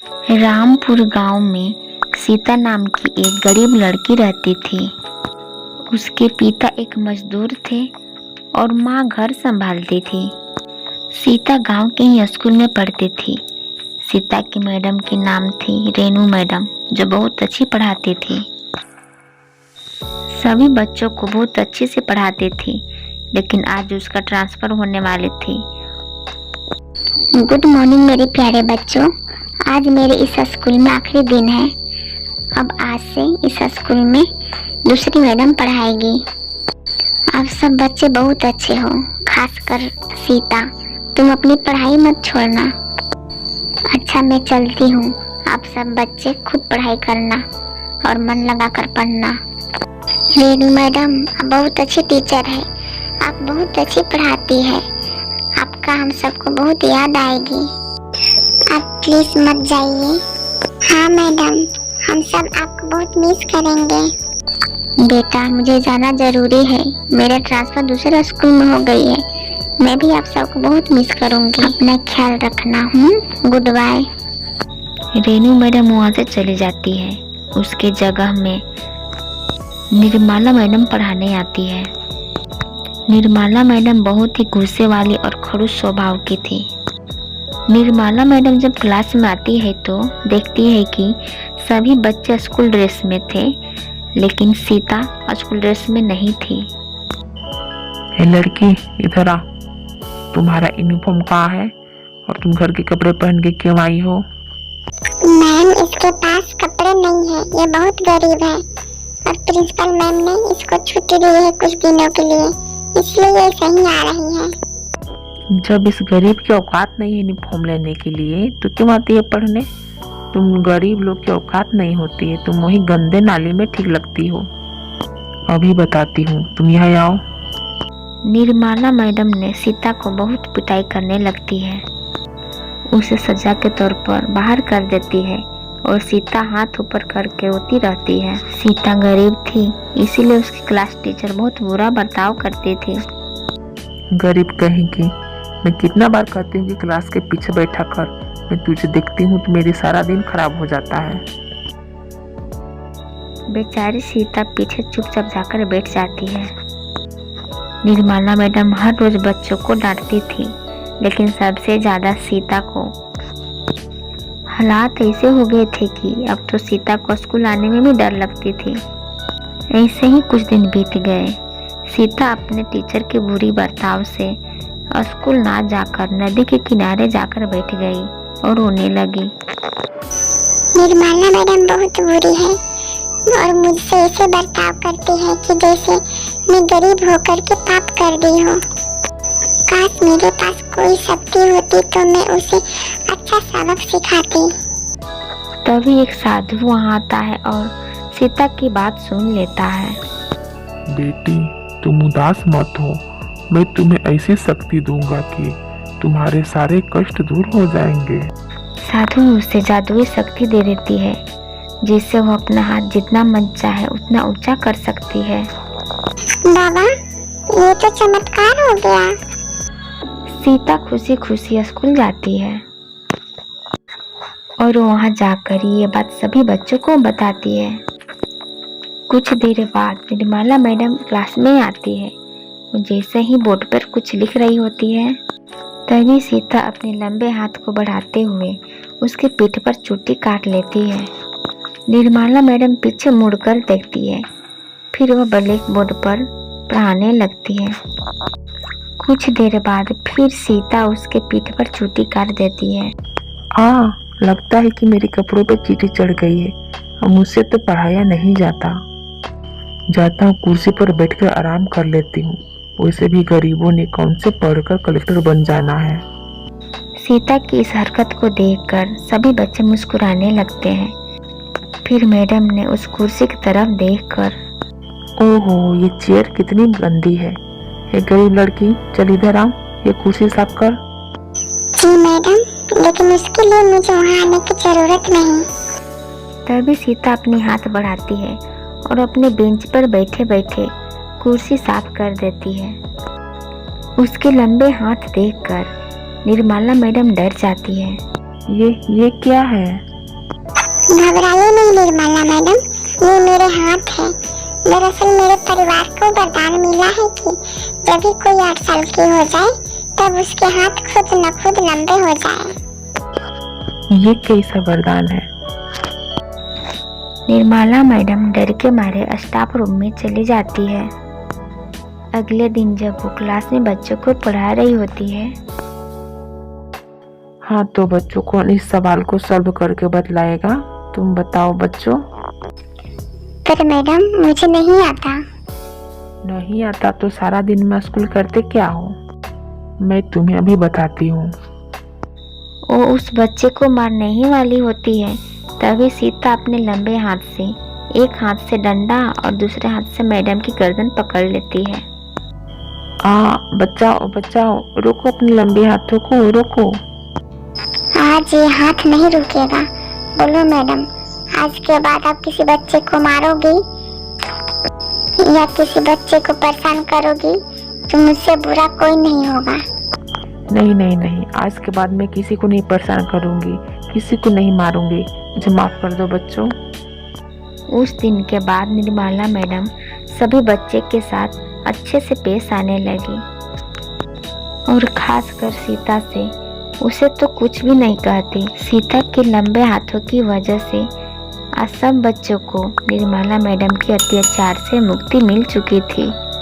रामपुर गांव में सीता नाम की एक गरीब लड़की रहती थी। उसके पिता एक मजदूर थे और माँ घर संभालती थी। सीता गांव के ही स्कूल में पढ़ती थी। सीता की मैडम की नाम थी रेनू मैडम, जो बहुत अच्छी पढ़ाती थी। सभी बच्चों को बहुत अच्छे से पढ़ाती थी, लेकिन आज उसका ट्रांसफर होने वाली थी। गुड मॉर्निंग मेरे प्यारे बच्चों। आज मेरे इस स्कूल में आखिरी दिन है। अब आज से इस स्कूल में दूसरी मैडम पढ़ाएगी। आप सब बच्चे बहुत अच्छे हो, खासकर सीता। तुम अपनी पढ़ाई मत छोड़ना। अच्छा, मैं चलती हूँ। आप सब बच्चे खूब पढ़ाई करना और मन लगाकर पढ़ना। रेनू मैडम, आप बहुत अच्छी टीचर है। आप बहुत अच्छी पढ़ाती है। आपका हम सबको बहुत याद आएगी। आप प्लीज मत जाइए। हाँ मैडम, हम सब आपको बहुत मिस करेंगे। बेटा, मुझे जाना जरूरी है। मेरा ट्रांसफर दूसरे स्कूल में हो गई है। मैं भी आप सबको बहुत मिस करूंगी। अपना ख्याल रखना। Good bye. रेनू मैडम वहाँ से चली जाती है। उसके जगह में निर्मला मैडम पढ़ाने आती है। निर्मला मैडम बहुत ही गुस्से वाली और खड़ूस स्वभाव की थी। निर्मला मैडम जब क्लास में आती है तो देखती है कि सभी बच्चे स्कूल ड्रेस में थे, लेकिन सीता स्कूल ड्रेस में नहीं थी। ए लड़की, इधर आ। तुम्हारा यूनिफॉर्म कहाँ है और तुम घर के कपड़े पहन के क्यों आई हो? मैम, इसके पास कपड़े नहीं है। ये बहुत गरीब है और प्रिंसिपल मैम ने इसको छुट्टी दी है कुछ दिनों के लिए, इसलिए ये सही आ रही है। जब इस गरीब की औकात नहीं है यूनिफॉर्म लेने के लिए तो क्यों आती है पढ़ने? तुम गरीब लोग की औकात नहीं होती है, तुम वही गंदे नाले में ठीक लगती हो। अभी बताती हूँ, तुम यहाँ आओ। निर्मला मैडम ने सीता को बहुत पिटाई करने लगती है। उसे सजा के तौर पर बाहर कर देती है और सीता हाथ ऊपर करके रोती रहती है। सीता गरीब थी, इसीलिए उसकी क्लास टीचर बहुत बुरा बर्ताव करती थी। गरीब कहेंगी, मैं कितना बार कहती हूँ कि क्लास के पीछे बैठा कर। मैं तुझे देखती हूँ तो मेरी सारा दिन खराब हो जाता है। बेचारी सीता पीछे चुपचाप जाकर बैठ जाती है। निर्मला मैडम हर रोज बच्चों को डांटती थी, लेकिन सबसे ज्यादा सीता को। हालात ऐसे हो गए थे कि अब तो सीता को स्कूल आने में भी डर लगती थी। ऐसे ही कुछ दिन बीत गए। सीता अपने टीचर के बुरी बर्ताव से स्कूल ना जाकर नदी के किनारे जाकर बैठ गई और रोने लगी। निर्मला मैडम बहुत बुरी है और मुझसे ऐसे बर्ताव करती है कि जैसे मैं गरीब होकर के पाप कर दी हूँ। काश मेरे पास कोई शक्ति होती तो मैं उसे अच्छा सबक सिखाती। तभी एक साधु वहाँ आता है और सीता की बात सुन लेता है। बेटी, तुम उदास मत हो। मैं तुम्हें ऐसी शक्ति दूंगा कि तुम्हारे सारे कष्ट दूर हो जाएंगे। साधु उसे जादुई शक्ति दे देती है, जिससे वो अपना हाथ जितना मन चाहे उतना ऊंचा कर सकती है। बाबा, ये तो चमत्कार हो गया। सीता खुशी खुशी स्कूल जाती है और वहाँ जाकर ये बात सभी बच्चों को बताती है। कुछ देर बाद निर्मला मैडम क्लास में आती है। वो जैसे ही बोर्ड पर कुछ लिख रही होती है, तभी सीता अपने लंबे हाथ को बढ़ाते हुए उसके पीठ पर चोटी काट लेती है। निर्मला मैडम पीछे मुड़कर देखती है, फिर वह ब्लैक बोर्ड पर पढ़ाने लगती है। कुछ देर बाद फिर सीता उसके पीठ पर चोटी काट देती है। हाँ, लगता है कि मेरे कपड़ों पे चींटी चढ़ गई है। अब मुझसे तो पढ़ाया नहीं जाता। जाता हूँ, कुर्सी पर बैठकर आराम कर लेती हूँ। वैसे भी गरीबों ने कौन से पढ़कर कलेक्टर बन जाना है। सीता की इस हरकत को देखकर सभी बच्चे मुस्कुराने लगते हैं। फिर मैडम ने उस कुर्सी की तरफ देखकर, ओहो, ये चेयर कितनी गंदी है। ये गरीब लड़की, चल इधर आओ, ये कुर्सी साफ कर। जी मैडम, लेकिन उसके लिए मुझे वहाँ आने की जरूरत नहीं। तभी सीता अपने हाथ बढ़ाती है और अपने बेंच पर बैठे बैठे कुर्सी साफ कर देती है। उसके लंबे हाथ देखकर निर्मला मैडम डर जाती है। ये क्या है? घबराइए नहीं निर्मला मैडम, ये मेरे हाथ है। दरअसल मेरे परिवार को वरदान मिला है कि जब भी कोई 8 साल की हो जाए तब उसके हाथ खुद न खुद लंबे हो जाए। ये कैसा वरदान है? निर्मला मैडम डर के मारे स्टाफ रूम में चली जाती है। अगले दिन जब वो क्लास में बच्चों को पढ़ा रही होती है, हाँ तो बच्चों को इस सवाल को सॉल्व करके बतलाएगा। तुम बताओ बच्चों। पर मैडम मुझे नहीं आता। नहीं आता तो सारा दिन मशगूल करते क्या हो? मैं तुम्हें अभी बताती हूँ। वो उस बच्चे को मारने ही वाली होती है, तभी सीता अपने लंबे हाथ से एक हाथ से डंडा और दूसरे हाथ से मैडम की गर्दन पकड़ लेती है। बचाओ बचाओ, रोको अपने लंबे हाथों को, रोको। आज ये हाथ नहीं रुकेगा। बोलो मैडम, आज के बाद आप किसी बच्चे को मारोगी या किसी बच्चे को परेशान करोगी तो मुझसे बुरा कोई नहीं होगा। नहीं नहीं नहीं, आज के बाद मैं किसी को नहीं परेशान करूंगी, किसी को नहीं मारूंगी। मुझे माफ कर दो बच्चों। उस दिन के बाद निर्मला मैडम सभी बच्चे के साथ अच्छे से पेश आने लगी और खासकर सीता से उसे तो कुछ भी नहीं कहती। सीता के लंबे हाथों की वजह से आज सब बच्चों को निर्मला मैडम के अत्याचार से मुक्ति मिल चुकी थी।